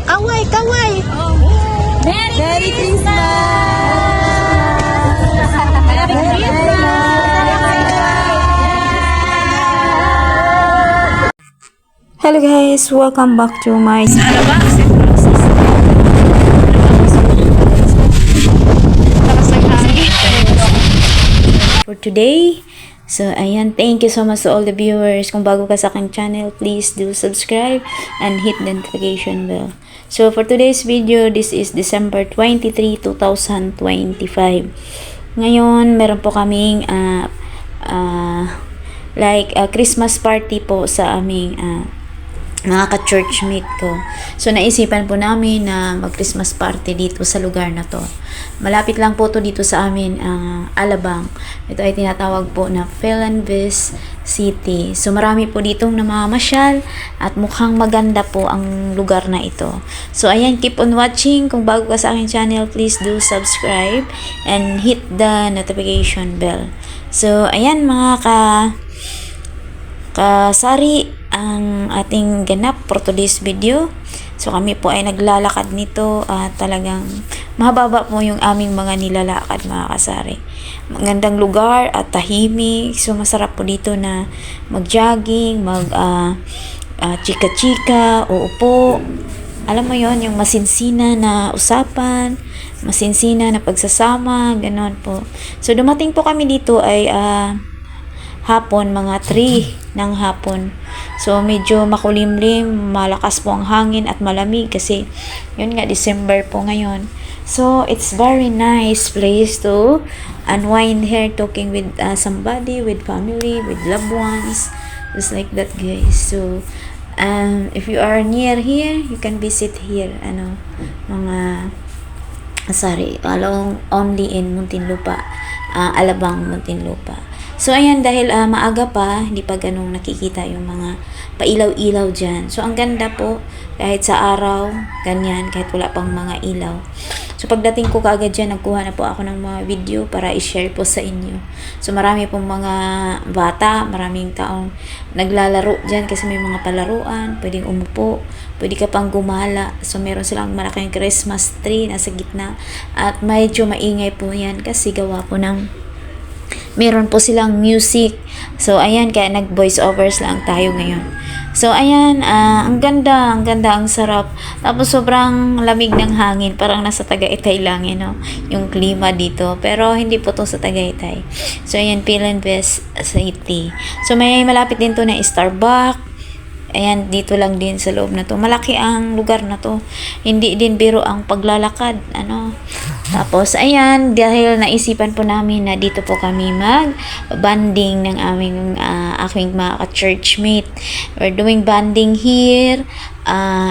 Kaway, kaway! Merry Christmas! Merry Hello guys, welcome back to my for today. So ayan, thank you so much to all the viewers. Kung bago ka sa aking channel, please do subscribe and hit the notification bell. So for today's video, this is December 23, 2025. Ngayon, meron po kaming Christmas party po sa aming mga ka-churchmate ko. So, naisipan po namin na mag-Christmas party dito sa lugar na to. Malapit lang po to dito sa amin, Alabang. Ito ay tinatawag po na Philanvis City. So, marami po ditong namamasyal at mukhang maganda po ang lugar na ito. So, ayan, keep on watching. Kung bago ka sa aking channel, please do subscribe and hit the notification bell. So, ayan mga kasari ang ating ganap for today's video. So kami po ay naglalakad nito at talagang mahaba po yung aming mga nilalakad mga kasari. Magandang lugar at tahimik. So masarap po dito na mag-jogging, chika-chika, uupo. Alam mo yon, yung masinsina na usapan, masinsina na pagsasama, ganon po. So dumating po kami dito ay hapon, mga 3 ng hapon. So, medyo makulimlim, malakas po ang hangin at malamig kasi yun nga, December po ngayon. So, it's very nice place to unwind here, talking with somebody, with family, with loved ones, just like that guys. So, if you are near here, you can visit here, along only in Muntinlupa, Alabang, Muntinlupa. So, ayan, dahil maaga pa, hindi pa ganong nakikita yung mga pailaw-ilaw dyan. So, ang ganda po, kahit sa araw, ganyan, kahit wala pang mga ilaw. So, pagdating ko kaagad dyan, nagkuha na po ako ng mga video para i-share po sa inyo. So, marami pong mga bata, maraming taong naglalaro dyan kasi may mga palaruan, pwedeng umupo, pwede ka pang gumala. So, meron silang malaking Christmas tree nasa gitna at medyo maingay po yan kasi gawa po ng meron po silang music. So, ayan, kaya nag-voice overs lang tayo ngayon. So, ayan, ang ganda, ang sarap. Tapos, sobrang lamig ng hangin. Parang nasa Tagaytay lang, yung klima dito. Pero, hindi po to sa Tagaytay. So, ayan, Philanvis City. So, may malapit din to na Starbucks. Ayan, dito lang din sa loob na to. Malaki ang lugar na to. Hindi din biro ang paglalakad. Tapos, ayan, dahil naisipan po namin na dito po kami mag-banding ng aking mga ka-churchmate. We're doing banding here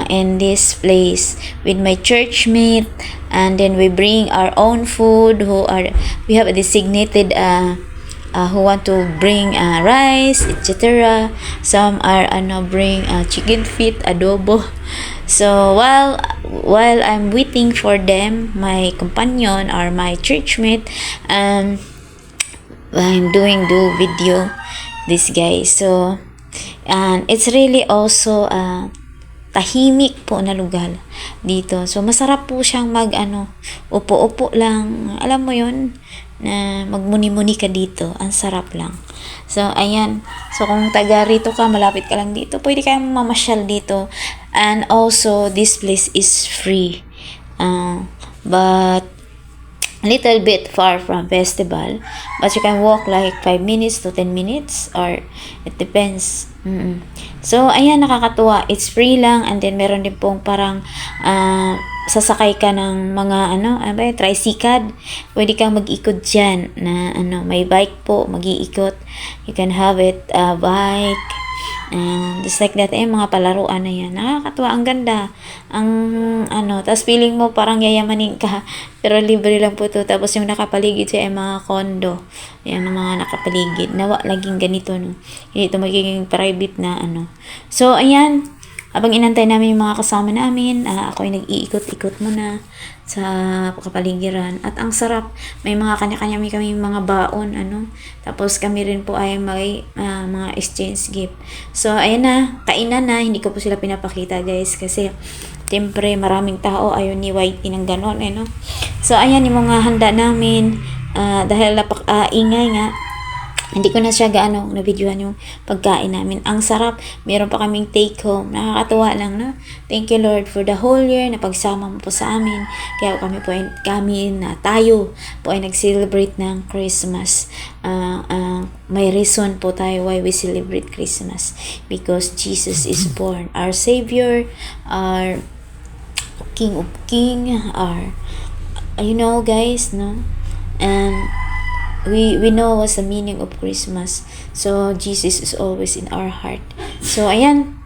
in this place with my churchmate. And then we bring our own food. We have a designated who want to bring rice, etc. Some are bring chicken feet, adobo. So while I'm waiting for them, my companion or my churchmate, I'm doing video this guys. So and it's really also tahimik po na lugar dito. So masarap po siyang upo-upo lang. Alam mo yun, na magmuni-muni ka dito. Ang sarap lang. So, ayan. So, kung taga rito ka, malapit ka lang dito, pwede kayong mamasyal dito. And also, this place is free. But, a little bit far from festival. But you can walk like 5 minutes to 10 minutes or it depends. So, ayan, nakakatuwa. It's free lang and then meron din pong parang sasakay ka ng mga tricycle. Pwede kang mag-ikot dyan na may bike po, mag-iikot. You can have it, bike. Just like that, mga palaruan na yan. Nakakatuwa, ang ganda. Tapos feeling mo parang yayamanin ka. Pero libre lang po to. Tapos yung nakapaligid siya ay mga condo. Yan, mga nakapaligid. Nawa, laging ganito, no? Hindi ito magiging private na, So, ayan. Habang inantay namin yung mga kasama namin, ako ay nag-iikot-ikot muna sa kapaligiran. At ang sarap, may mga kanya-kanya kami mga baon, ano. Tapos kami rin po ay may mga exchange gift. So, ayan na, kainan na, hindi ko po sila pinapakita guys kasi siyempre maraming tao, ayaw ni Whitey ng ganon, no. So, ayan yung mga handa namin, dahil ingay nga, hindi ko na siya gaano na-videoan yung pagkain namin. Ang sarap. Meron pa kaming take home. Nakakatuwa lang, no? Thank you, Lord, for the whole year na pagsama mo po sa amin. Kaya tayo po ay nag-celebrate ng Christmas. May reason po tayo why we celebrate Christmas. Because Jesus is born. Our Savior, our King of King, our, guys, no? And we know what's the meaning of Christmas. So, Jesus is always in our heart. So, ayan.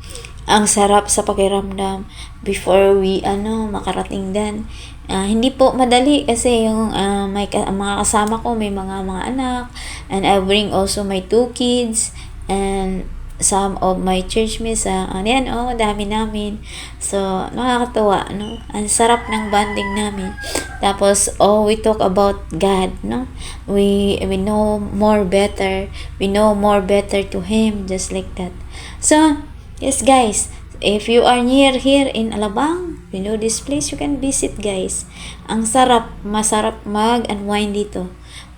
Ang sarap sa pakiramdam before we, makarating din. Hindi po madali kasi yung mga kasama ko, may mga anak. And I bring also my 2 kids. And some of my church mates, dami namin. So, nakakatuwa, no? Ang sarap ng bonding namin. Tapos, we talk about God, no? We know more better. We know more better to Him, just like that. So, yes guys, if you are near here in Alabang, you know this place, you can visit guys. Ang sarap, masarap mag-unwind dito.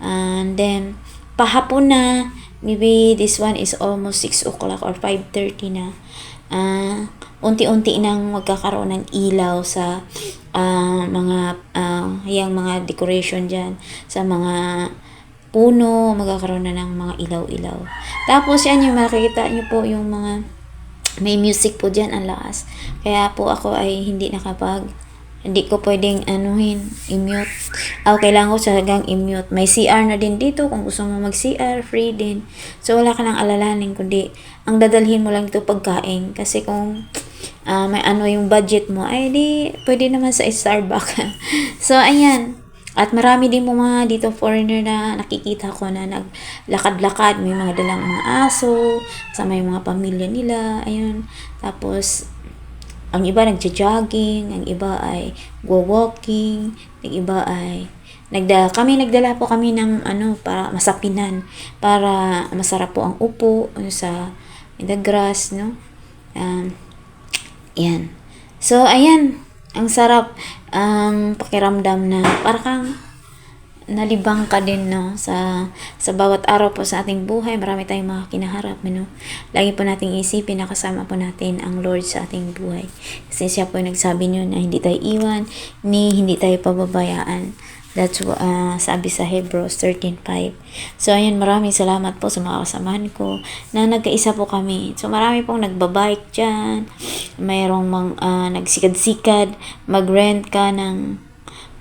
And then, pahapon na, maybe this one is almost 6 o'clock or 5:30 na. Unti-unti nang magkakaroon ng ilaw sa mga decoration dyan. Sa mga puno, magkakaroon na ng mga ilaw-ilaw. Tapos yan yung makikita nyo po yung mga may music po dyan, ang lakas. Kaya po ako ay hindi ko pwedeng i-mute. Kailangan ko talagang i-mute. May CR na din dito. Kung gusto mo mag-CR, free din. So, wala ka nang alalahanin. Kundi, ang dadalhin mo lang ito pagkain. Kasi kung may yung budget mo, ay di, pwede naman sa Starbucks. So, ayan. At marami din po mga dito foreigner na nakikita ko na naglakad-lakad. May mga dalang mga aso. Kasama yung mga pamilya nila. Ayun. Tapos, ang iba nagja-jogging, ang iba ay go-walking, ang iba ay nagdala po kami ng para masapinan, para masarap po ang upo sa in the grass, no? Yan. So, ayan, ang sarap pakiramdam na parang nalibang ka din, no, sa bawat araw po sa ating buhay. Marami tayong mga kinaharap, no. Lagi po nating isipin na kasama po natin ang Lord sa ating buhay. Kasi siya po nagsabi niyo na hindi tayo iwan, hindi tayo pababayaan. That's what sabi sa Hebrews 13:5. So, ayan, maraming salamat po sa mga kasamahan ko na nagkaisa po kami. So, marami pong nagbabike dyan. Mayroong nagsikad-sikad, mag-rent ka ng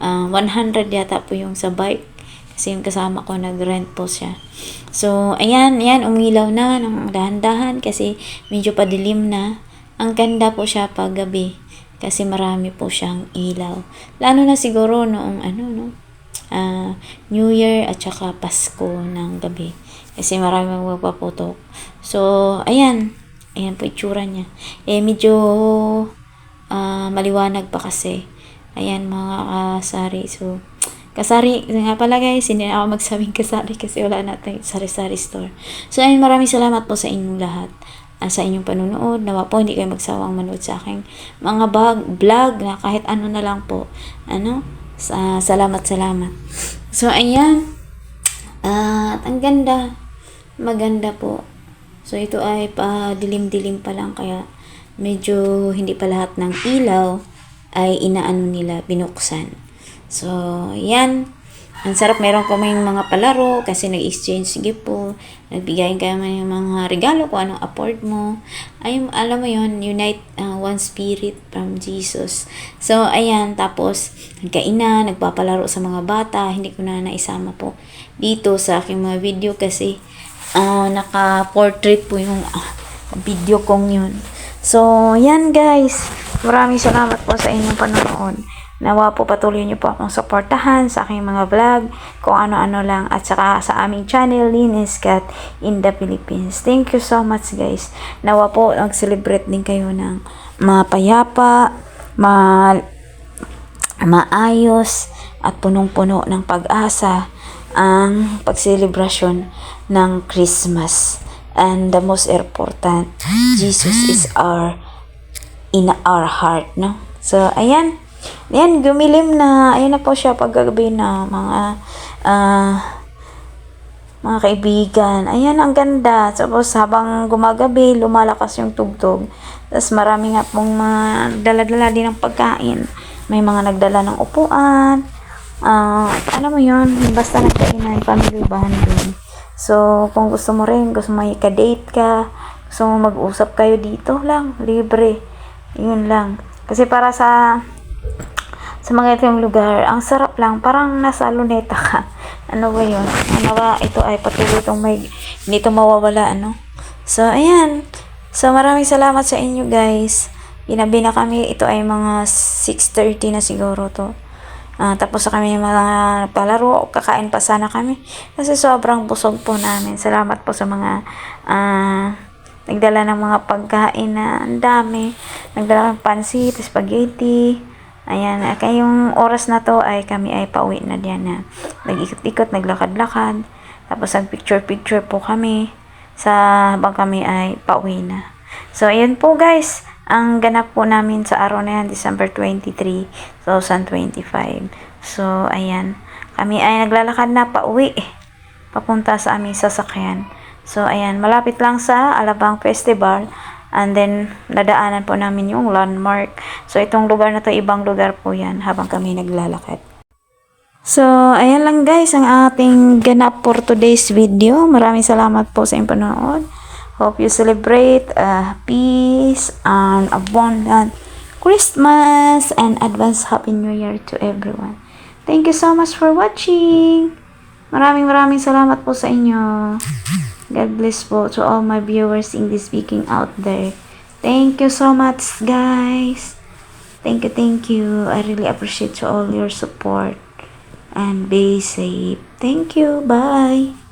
100 yata po yung sa bike. Kasi yung kasama ko nag-rent po siya. So, ayan, umilaw na ng dahan-dahan kasi medyo padilim na. Ang ganda po siya pag gabi kasi marami po siyang ilaw. Lalo na siguro noong New Year at saka Pasko ng gabi. Kasi marami magpaputok. So, ayan po itsura niya. Medyo maliwanag pa kasi. Ayan mga kasari. So, kasari nga pala guys, hindi na ako magsabing kasari kasi wala natin sari-sari store. So, ayun, maraming salamat po sa inyong lahat. Sa inyong panunood. Nawa po, hindi kayo magsawang manood sa aking mga vlog na kahit ano na lang po. Salamat. So, ayan. At ang ganda. Maganda po. So, ito ay dilim-dilim pa lang kaya medyo hindi pa lahat ng ilaw ay binuksan. So, yan. Ang sarap. Meron kaming mga palaro kasi nag-exchange gift po. Nagbigay kami ng mga regalo kung anong afford mo. Ay, alam mo yon, unite one spirit from Jesus. So, ayan. Tapos, nagkainan, nagpapalaro sa mga bata. Hindi ko na naisama po dito sa aking mga video kasi naka-portrait po yung video kong yun. So, yan guys. Maraming salamat po sa inyong panonood. Nawa po patuloy niyo po akong suportahan sa aking mga vlog, kung ano-ano lang, at saka sa aming channel, Linis Cat in the Philippines. Thank you so much guys. Nawa po mag-celebrate din kayo ng mapayapa, maayos, at punong-puno ng pag-asa ang pagselebrasyon ng Christmas. And the most important, Jesus is in our heart, no? So, ayan. Ayan, gumilim na. Ayan na po siya paggabi na mga kaibigan. Ayan, ang ganda. Tapos, habang gumagabi, lumalakas yung tugtog. Tapos, marami nga pong mga dala-dala din ng pagkain. May mga nagdala ng upuan. Ano mo yun? Basta nagkainan, family bonding. So, kung gusto mo rin, gusto mo i-date ka, gusto mo mag-usap kayo dito lang, libre. Yun lang. Kasi para sa mga itong lugar, ang sarap lang, parang nasa luneta ka. Ano ba yun? Ano ba, ito ay patuloy itong hindi ito mawawala, ano? So, ayan. So, maraming salamat sa inyo, guys. Ginabi na kami, ito ay mga 6:30 na siguro to. Tapos sa kami mga palaro, kakain pa sana kami. Kasi sobrang busog po namin. Salamat po sa mga nagdala ng mga pagkain na ang dami. Nagdala ng pansit, spaghetti. Ayan, kaya yung oras na to ay kami ay pauwi na diyan na. Nag-ikot-ikot, naglakad-lakad. Tapos nag-picture-picture po kami habang kami ay pauwi na. So, ayan po guys. Ang ganap po namin sa araw na yan, December 23, 2025. So, ayan. Kami ay naglalakad na pauwi. Papunta sa aming sasakyan. So, ayan. Malapit lang sa Alabang Festival. And then, nadaanan po namin yung landmark. So, itong lugar na to, ibang lugar po yan habang kami naglalakad. So, ayan lang guys ang ating ganap for today's video. Maraming salamat po sa inyong panonood. Hope you celebrate peace and abundant Christmas and advance Happy New Year to everyone. Thank you so much for watching. Maraming salamat po sa inyo. God bless po to all my viewers English speaking out there. Thank you so much guys. Thank you. I really appreciate all your support. And be safe. Thank you. Bye.